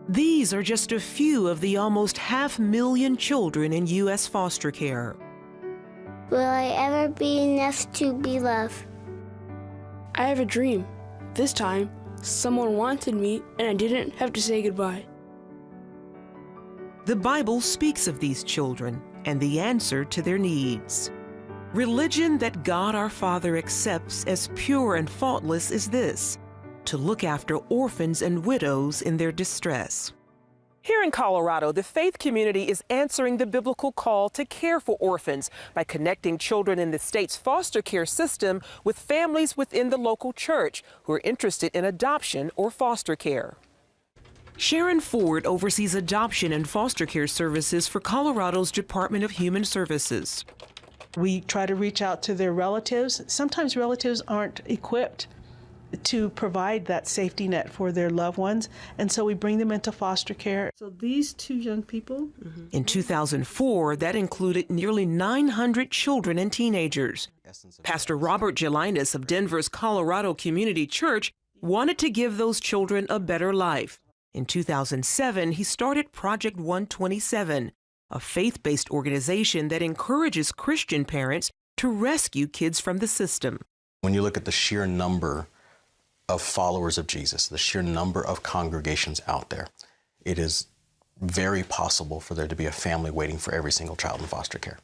These are just a few of the almost 500,000 children in U.S. foster care. Will I ever be enough to be loved? I have a dream. This time, someone wanted me and I didn't have to say goodbye. The Bible speaks of these children and the answer to their needs. Religion that God our Father accepts as pure and faultless is this: to look after orphans and widows in their distress. Here in Colorado, the faith community is answering the biblical call to care for orphans by connecting children in the state's foster care system with families within the local church who are interested in adoption or foster care. Sharon Ford oversees adoption and foster care services for Colorado's Department of Human Services. We try to reach out to their relatives. Sometimes relatives aren't equipped to provide that safety net for their loved ones, and so we bring them into foster care. So these two young people. In 2004, that included nearly 900 children and teenagers. Pastor Robert Gelinas of Denver's Colorado Community Church wanted to give those children a better life. In 2007, he started Project 127, a faith-based organization that encourages Christian parents to rescue kids from the system. When you look at the sheer number of followers of Jesus, the sheer number of congregations out there, it is very possible for there to be a family waiting for every single child in foster care.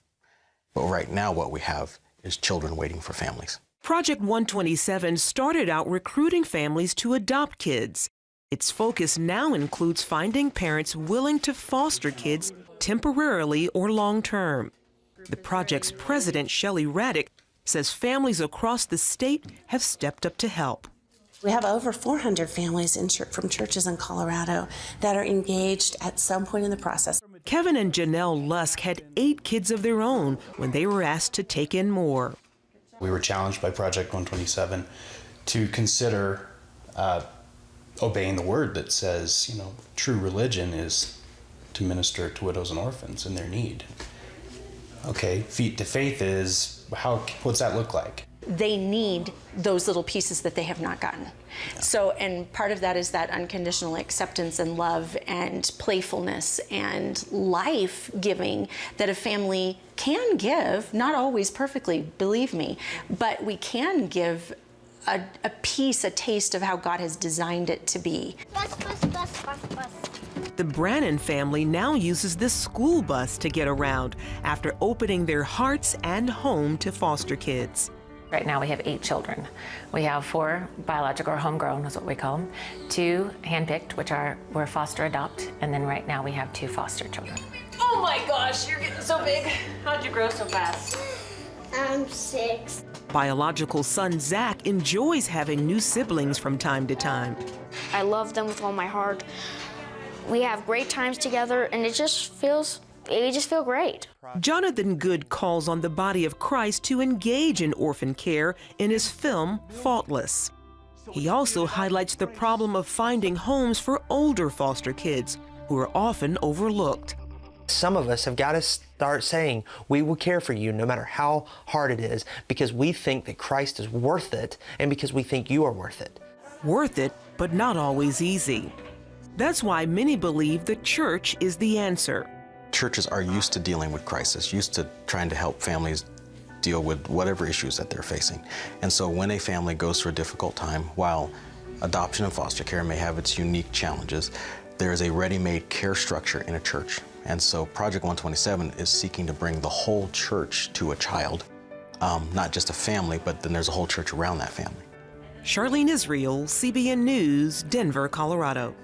But right now what we have is children waiting for families. Project 127 started out recruiting families to adopt kids. Its focus now includes finding parents willing to foster kids temporarily or long-term. The project's president, Shelley Raddick, says families across the state have stepped up to help. We have over 400 families from churches in Colorado that are engaged at some point in the process. Kevin and Janelle Lusk had 8 kids of their own when they were asked to take in more. We were challenged by Project 127 to consider obeying the word that says, true religion is to minister to widows and orphans in their need. Okay, feet to faith is, what's that look like? They need those little pieces that they have not gotten. Yeah. So, and part of that is that unconditional acceptance and love and playfulness and life-giving that a family can give, not always perfectly, believe me, but we can give a piece, a taste of how God has designed it to be. Bus, bus, bus, bus, bus. The Brannon family now uses this school bus to get around after opening their hearts and home to foster kids. Right now we have 8 children. We have 4 biological or homegrown, is what we call them, 2 handpicked, which were foster adopt, and then right now we have 2 foster children. Oh my gosh, you're getting so big. How'd you grow so fast? I'm 6. Biological son Zach enjoys having new siblings from time to time. I love them with all my heart. We have great times together, and we just feel great. Jonathan Good calls on the body of Christ to engage in orphan care in his film, Faultless. He also highlights the problem of finding homes for older foster kids who are often overlooked. Some of us have got to start saying, we will care for you no matter how hard it is, because we think that Christ is worth it and because we think you are worth it. Worth it, but not always easy. That's why many believe the church is the answer. Churches are used to dealing with crisis, used to trying to help families deal with whatever issues that they're facing. And so when a family goes through a difficult time, while adoption and foster care may have its unique challenges, there is a ready-made care structure in a church. And so Project 127 is seeking to bring the whole church to a child, not just a family, but then there's a whole church around that family. Charlene Israel, CBN News, Denver, Colorado.